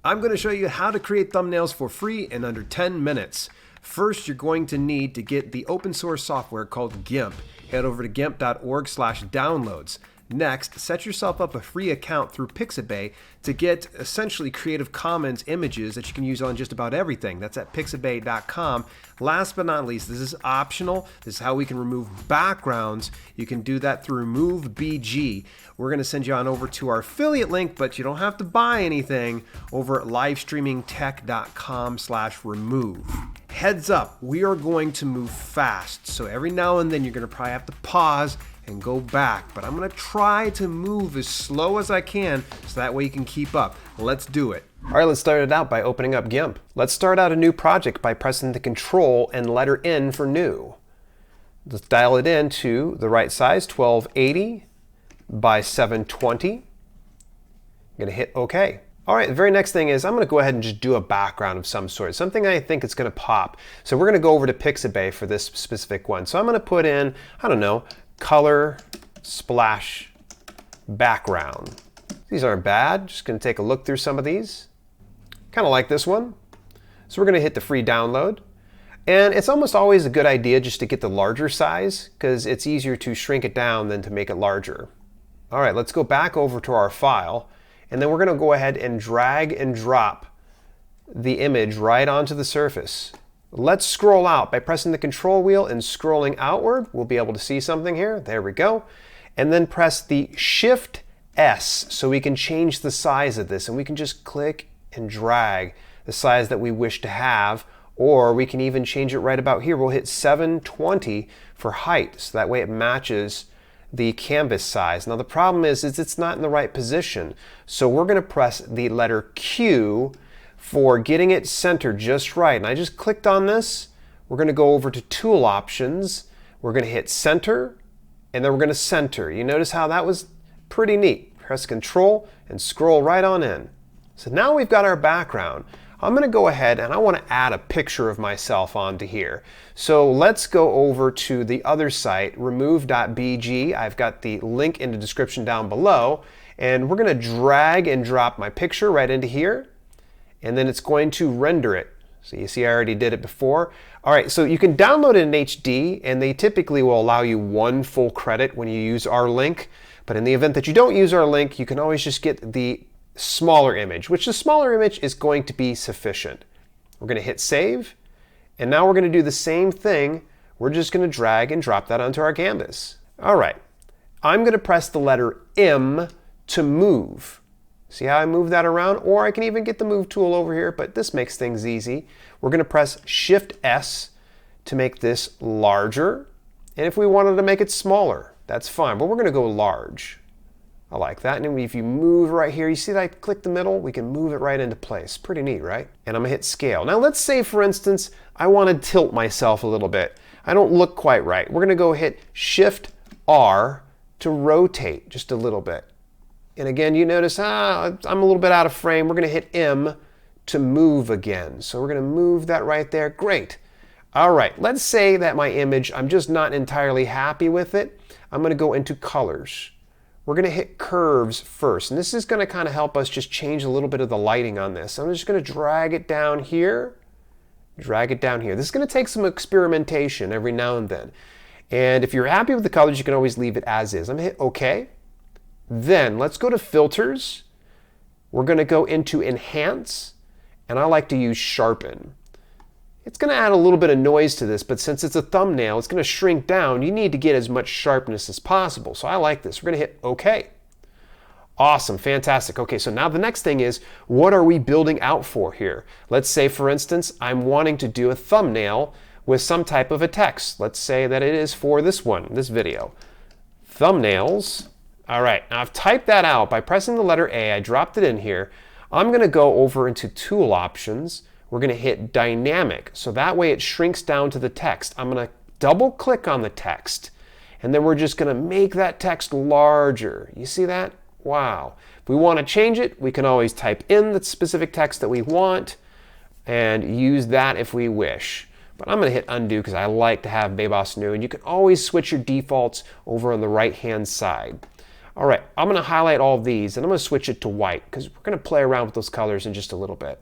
I'm going to show you how to create thumbnails for free in under 10 minutes. First, you're going to need to get the open source software called GIMP. Head over to gimp.org/downloads. Next, set yourself up a free account through Pixabay to get essentially Creative Commons images that you can use on just about everything. That's at pixabay.com. Last but not least, this is optional. This is how we can remove backgrounds. You can do that through Remove BG. We're going to send you on over to our affiliate link, but you don't have to buy anything over at livestreamingtech.com/remove. Heads up, we are going to move fast. So every now and then you're going to probably have to pause and go back, but I'm going to try to move as slow as I can so that way you can keep up. Let's do it. All right, let's start it out by opening up GIMP. Let's start out a new project by pressing the Control and letter N for new. Let's dial it in to the right size, 1280 by 720. I'm going to hit OK. All right, the very next thing is I'm going to go ahead and just do a background of some sort, something I think is going to pop. So we're going to go over to Pixabay for this specific one. So I'm going to put in, I don't know, color splash background. These aren't bad. Just going to take a look through some of these. Kind of like this one. So we're going to hit the free download. And it's almost always a good idea just to get the larger size because it's easier to shrink it down than to make it larger. All right, let's go back over to our file. And then we're going to go ahead and drag and drop the image right onto the surface. Let's scroll out by pressing the control wheel and scrolling outward. We'll be able to see something here. There we go. And then press the Shift S so we can change the size of this. And we can just click and drag the size that we wish to have. Or we can even change it right about here. We'll hit 720 for height. So that way it matches the canvas size. Now the problem is it's not in the right position. So we're going to press the letter Q for getting it centered just right. And I just clicked on this. We're going to go over to Tool Options. We're going to hit Center, and then we're going to center. You notice how that was pretty neat. Press Control and scroll right on in. So now we've got our background. I'm going to go ahead and I want to add a picture of myself onto here. So let's go over to the other site, remove.bg. I've got the link in the description down below. And we're going to drag and drop my picture right into here. And then it's going to render it. So you see I already did it before. All right, so you can download it in HD, and they typically will allow you 1 full credit when you use our link. But in the event that you don't use our link, you can always just get the smaller image, which the smaller image is going to be sufficient. We're going to hit Save, and now we're going to do the same thing. We're just going to drag and drop that onto our canvas. All right, I'm going to press the letter M to move. See how I move that around? Or I can even get the move tool over here, but this makes things easy. We're going to press Shift S to make this larger. And if we wanted to make it smaller, that's fine, but we're going to go large. I like that. And if you move right here, you see that I click the middle? We can move it right into place. Pretty neat, right? And I'm going to hit Scale. Now let's say, for instance, I want to tilt myself a little bit. I don't look quite right. We're going to go hit Shift R to rotate just a little bit. And again, you notice, I'm a little bit out of frame. We're going to hit M to move again. So we're going to move that right there. Great. All right, let's say that my image, I'm just not entirely happy with it. I'm going to go into Colors. We're going to hit Curves first. And this is going to kind of help us just change a little bit of the lighting on this. I'm just going to drag it down here, drag it down here. This is going to take some experimentation every now and then. And if you're happy with the colors, you can always leave it as is. I'm going to hit OK. Then let's go to Filters. We're going to go into Enhance, and I like to use Sharpen. It's going to add a little bit of noise to this, but since it's a thumbnail, it's going to shrink down. You need to get as much sharpness as possible, so I like this. We're going to hit OK. Awesome, fantastic. Okay, so now the next thing is, what are we building out for here? Let's say, for instance, I'm wanting to do a thumbnail with some type of a text. Let's say that it is for this one, this video. Thumbnails. All right, now I've typed that out by pressing the letter A. I dropped it in here. I'm going to go over into Tool Options. We're going to hit Dynamic, so that way it shrinks down to the text. I'm going to double click on the text, and then we're just going to make that text larger. You see that? Wow. If we want to change it, we can always type in the specific text that we want and use that if we wish. But I'm going to hit Undo because I like to have Bebas New, and you can always switch your defaults over on the right-hand side. All right, I'm going to highlight all of these and I'm going to switch it to white because we're going to play around with those colors in just a little bit.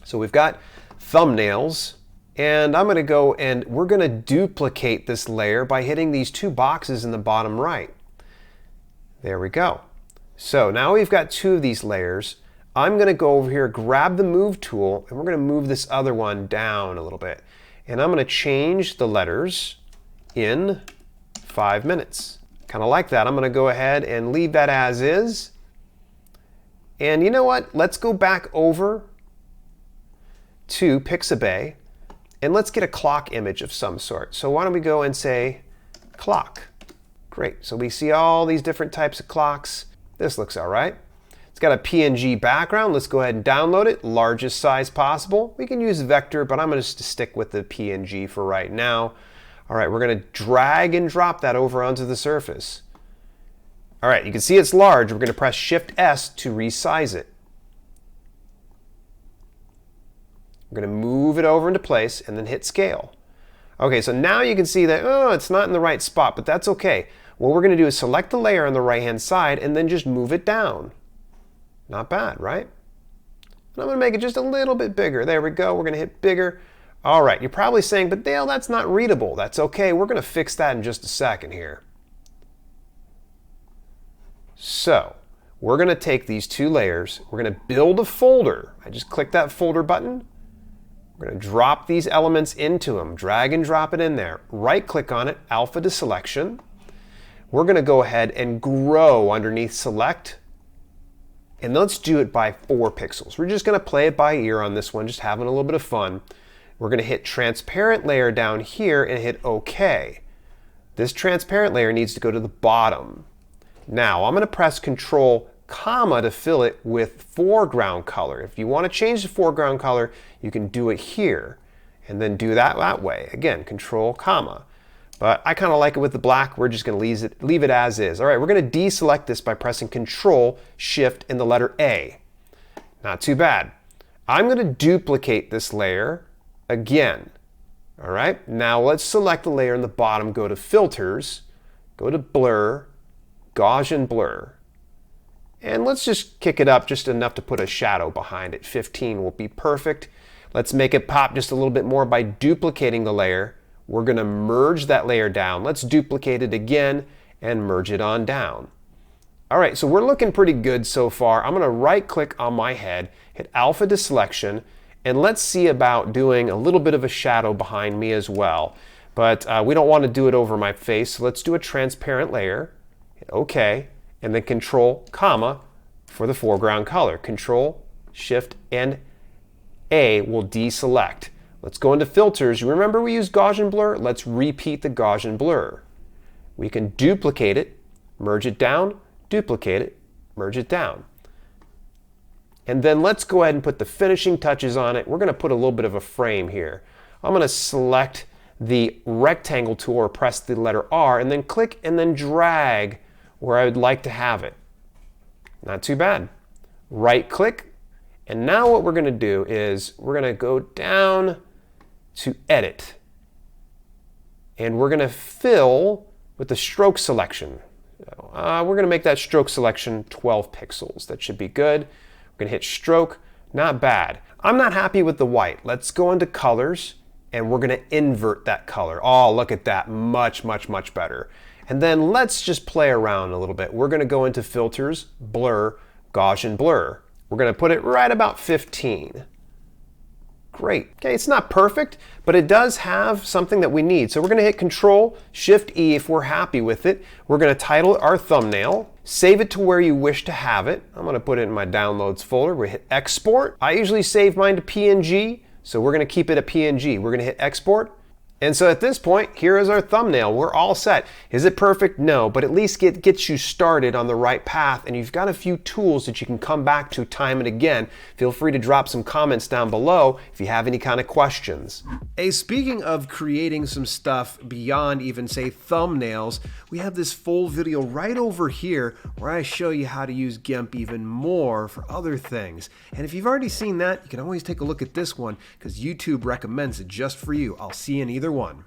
So we've got thumbnails, and I'm going to go and we're going to duplicate this layer by hitting these two boxes in the bottom right. There we go. So now we've got two of these layers. I'm going to go over here, grab the move tool, and we're going to move this other one down a little bit. And I'm going to change the letters in 5 minutes. Kind of like that. I'm going to go ahead and leave that as is. And you know what? Let's go back over to Pixabay and let's get a clock image of some sort. So why don't we go and say clock. Great. So we see all these different types of clocks. This looks all right. It's got a PNG background. Let's go ahead and download it, largest size possible. We can use vector, but I'm going to just stick with the PNG for right now. All right, we're going to drag and drop that over onto the surface. All right, you can see it's large. We're going to press Shift S to resize it. We're going to move it over into place and then hit scale. Okay, so now you can see that, oh, it's not in the right spot, but that's okay. What we're going to do is select the layer on the right-hand side and then just move it down. Not bad, right? And I'm going to make it just a little bit bigger. There we go. We're going to hit bigger. All right, you're probably saying, but Dale, that's not readable. That's okay. We're going to fix that in just a second here. So we're going to take these two layers. We're going to build a folder. I just click that folder button. We're going to drop these elements into them. Drag and drop it in there. Right-click on it, alpha to selection. We're going to go ahead and grow underneath select. And let's do it by 4 pixels. We're just going to play it by ear on this one, just having a little bit of fun. We're going to hit transparent layer down here and hit OK. This transparent layer needs to go to the bottom. Now I'm going to press Control, comma to fill it with foreground color. If you want to change the foreground color, you can do it here and then do that way. Again, Control, comma. But I kind of like it with the black. We're just going to leave it as is. All right, we're going to deselect this by pressing Control, Shift, and the letter A. Not too bad. I'm going to duplicate this layer again. All right, now let's select the layer in the bottom, go to Filters, go to Blur, Gaussian Blur. And let's just kick it up just enough to put a shadow behind it. 15 will be perfect. Let's make it pop just a little bit more by duplicating the layer. We're going to merge that layer down. Let's duplicate it again and merge it on down. All right, so we're looking pretty good so far. I'm going to right-click on my head, hit alpha to selection, and let's see about doing a little bit of a shadow behind me as well. But we don't want to do it over my face, so let's do a transparent layer, hit OK, and then Control, comma, for the foreground color. Control, Shift, and A will deselect. Let's go into Filters. You remember we used Gaussian Blur? Let's repeat the Gaussian Blur. We can duplicate it, merge it down, duplicate it, merge it down. And then let's go ahead and put the finishing touches on it. We're going to put a little bit of a frame here. I'm going to select the rectangle tool or press the letter R and then click and then drag where I would like to have it. Not too bad. Right click. And now what we're going to do is we're going to go down to Edit. And we're going to fill with the stroke selection. We're going to make that stroke selection 12 pixels. That should be good. We're going to hit stroke. Not bad. I'm not happy with the white. Let's go into colors and we're going to invert that color. Oh, look at that. Much, much, much better. And then let's just play around a little bit. We're going to go into Filters, Blur, Gaussian Blur. We're going to put it right about 15. Great. Okay, it's not perfect, but it does have something that we need. So we're going to hit Control, Shift E if we're happy with it. We're going to title it our thumbnail. Save it to where you wish to have it. I'm going to put it in my downloads folder. We hit Export. I usually save mine to PNG, so we're going to keep it a PNG. We're going to hit Export. And so at this point, here is our thumbnail. We're all set. Is it perfect? No, but at least gets you started on the right path, and you've got a few tools that you can come back to time and again. Feel free to drop some comments down below if you have any kind of questions. Hey, speaking of creating some stuff beyond even, say, thumbnails, we have this full video right over here where I show you how to use GIMP even more for other things. And if you've already seen that, you can always take a look at this one because YouTube recommends it just for you. I'll see you in either one.